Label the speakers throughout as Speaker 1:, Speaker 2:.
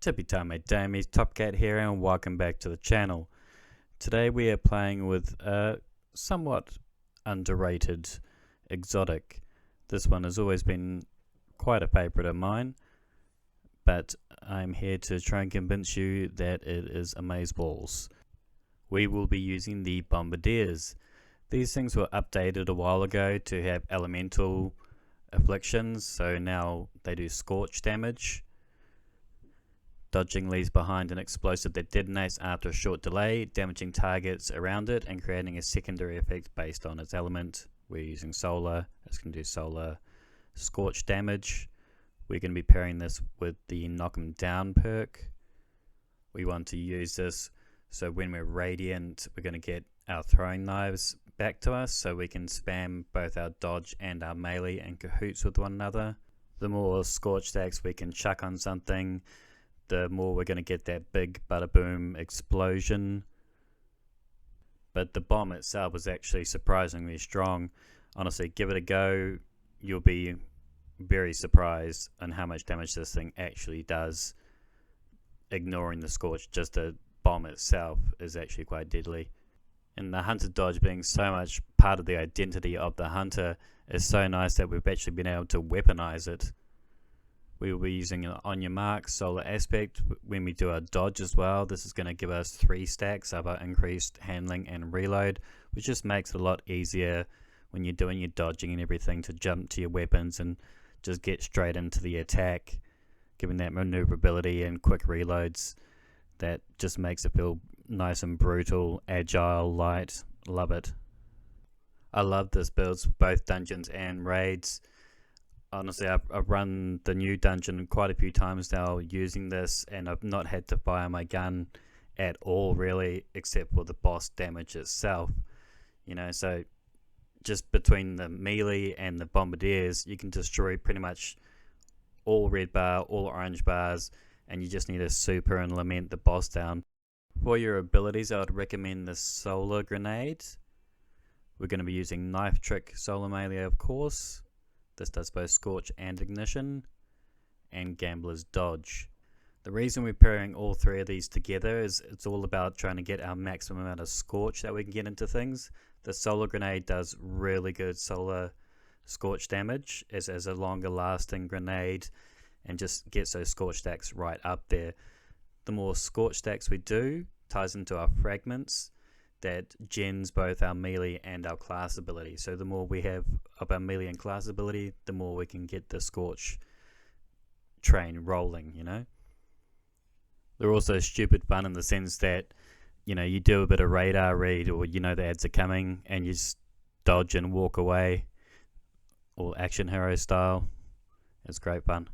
Speaker 1: Tippy time, mate. Damies, Top Cat here, and welcome back to the channel. Today we are playing with a somewhat underrated exotic. This one has always been quite a favourite of mine, but I'm here to try and convince you that it is amazeballs. We will be using the Bombardiers. These things were updated a while ago to have elemental afflictions, so now they do scorch damage. Dodging leaves behind an explosive that detonates after a short delay, damaging targets around it and creating a secondary effect based on its element. We're using solar. It's going to do solar scorch damage. We're going to be pairing this with the knock 'em down perk. We want to use this so when we're radiant, we're going to get our throwing knives back to us, so we can spam both our dodge and our melee in cahoots with one another. The more scorch stacks we can chuck on something, the more we're going to get that big bada boom explosion. But the bomb itself is actually surprisingly strong. Honestly, give it a go. You'll be very surprised on how much damage this thing actually does. Ignoring the scorch, just the bomb itself is actually quite deadly. And the hunter dodge being so much part of the identity of the hunter is so nice that we've actually been able to weaponize it. We will be using an on your mark solar aspect when we do our dodge as well. This is going to give us 3 stacks of our increased handling and reload, which just makes it a lot easier when you're doing your dodging and everything to jump to your weapons and just get straight into the attack, giving that maneuverability and quick reloads. That just makes it feel nice and brutal, agile, light. Love it. I love this build, both dungeons and raids. Honestly, I've run the new dungeon quite a few times now using this, and I've not had to fire my gun at all really, except for the boss damage itself. You know, so just between the melee and the Bombardiers, you can destroy pretty much all red bar, all orange bars, and you just need to super and lament the boss down. For your abilities, I would recommend the solar grenade. We're going to be using knife trick solar melee, of course. This does both scorch and ignition, and gambler's dodge. The reason we're pairing all 3 of these together is it's all about trying to get our maximum amount of scorch that we can get into things. The solar grenade does really good solar scorch damage as a longer lasting grenade, and just gets those scorch stacks right up there. The more scorch stacks we do ties into our fragments that gens both our melee and our class ability. So the more we have of our melee and class ability, the more we can get the scorch train rolling, you know. They're also stupid fun in the sense that, you know, you do a bit of radar read, or you know the ads are coming and you just dodge and walk away, all action hero style. It's great fun.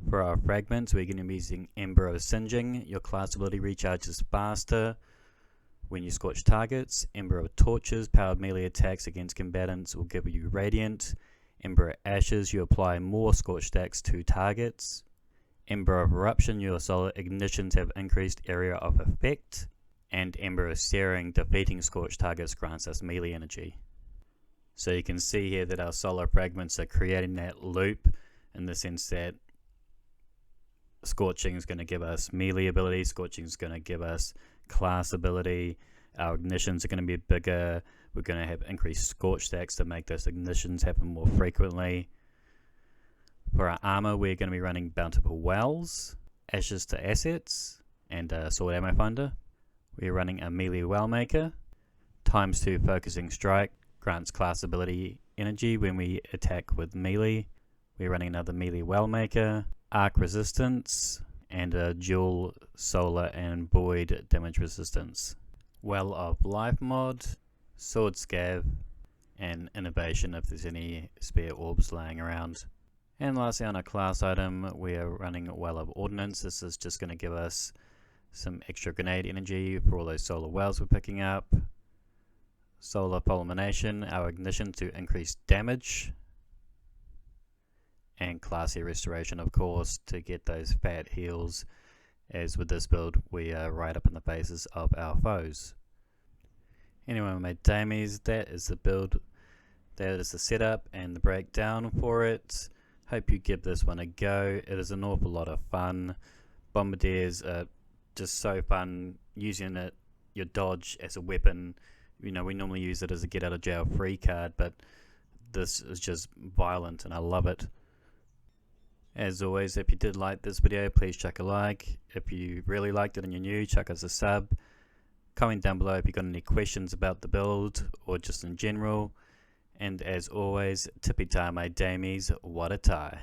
Speaker 1: For our fragments, we're going to be using Ember of Singeing. Your class ability recharges faster when you scorch targets. Ember of Torches, powered melee attacks against combatants will give you radiant. Ember of Ashes, you apply more scorch stacks to targets. Ember of Eruption, your solar ignitions have increased area of effect. And Ember of Searing, defeating scorch targets grants us melee energy. So you can see here that our solar fragments are creating that loop, in the sense that scorching is going to give us melee ability, scorching is going to give us class ability, our ignitions are going to be bigger, we're going to have increased scorch stacks to make those ignitions happen more frequently. For our armor, we're going to be running Bountiful Wells, Ashes to Assets, and Sword Ammo Finder. We're running a melee Well Maker, ×2 Focusing Strike, grants class ability energy when we attack with melee. We're running another melee Well Maker, Arc Resistance, and a dual solar and void damage resistance. Well of Life mod, Sword Scav, and Innovation if there's any spare orbs laying around. And lastly, on a class item, we are running Well of Ordnance. This is just going to give us some extra grenade energy for all those solar wells we're picking up. Solar Fulmination, our ignition to increase damage. And Classy Restoration, of course, to get those fat heals, as with this build we are right up in the faces of our foes. Anyway, my damies, that is the build, that is the setup and the breakdown for it. Hope you give this one a go. It is an awful lot of fun. Bombardiers are just so fun, using it, your dodge, as a weapon. We normally use it as a get out of jail free card, but this is just violent and I love it. As always, if you did like this video, please chuck a like. If you really liked it and you're new, chuck us a sub. Comment down below if you got any questions about the build or just in general. And as always, tippy tie my damies, what a tie.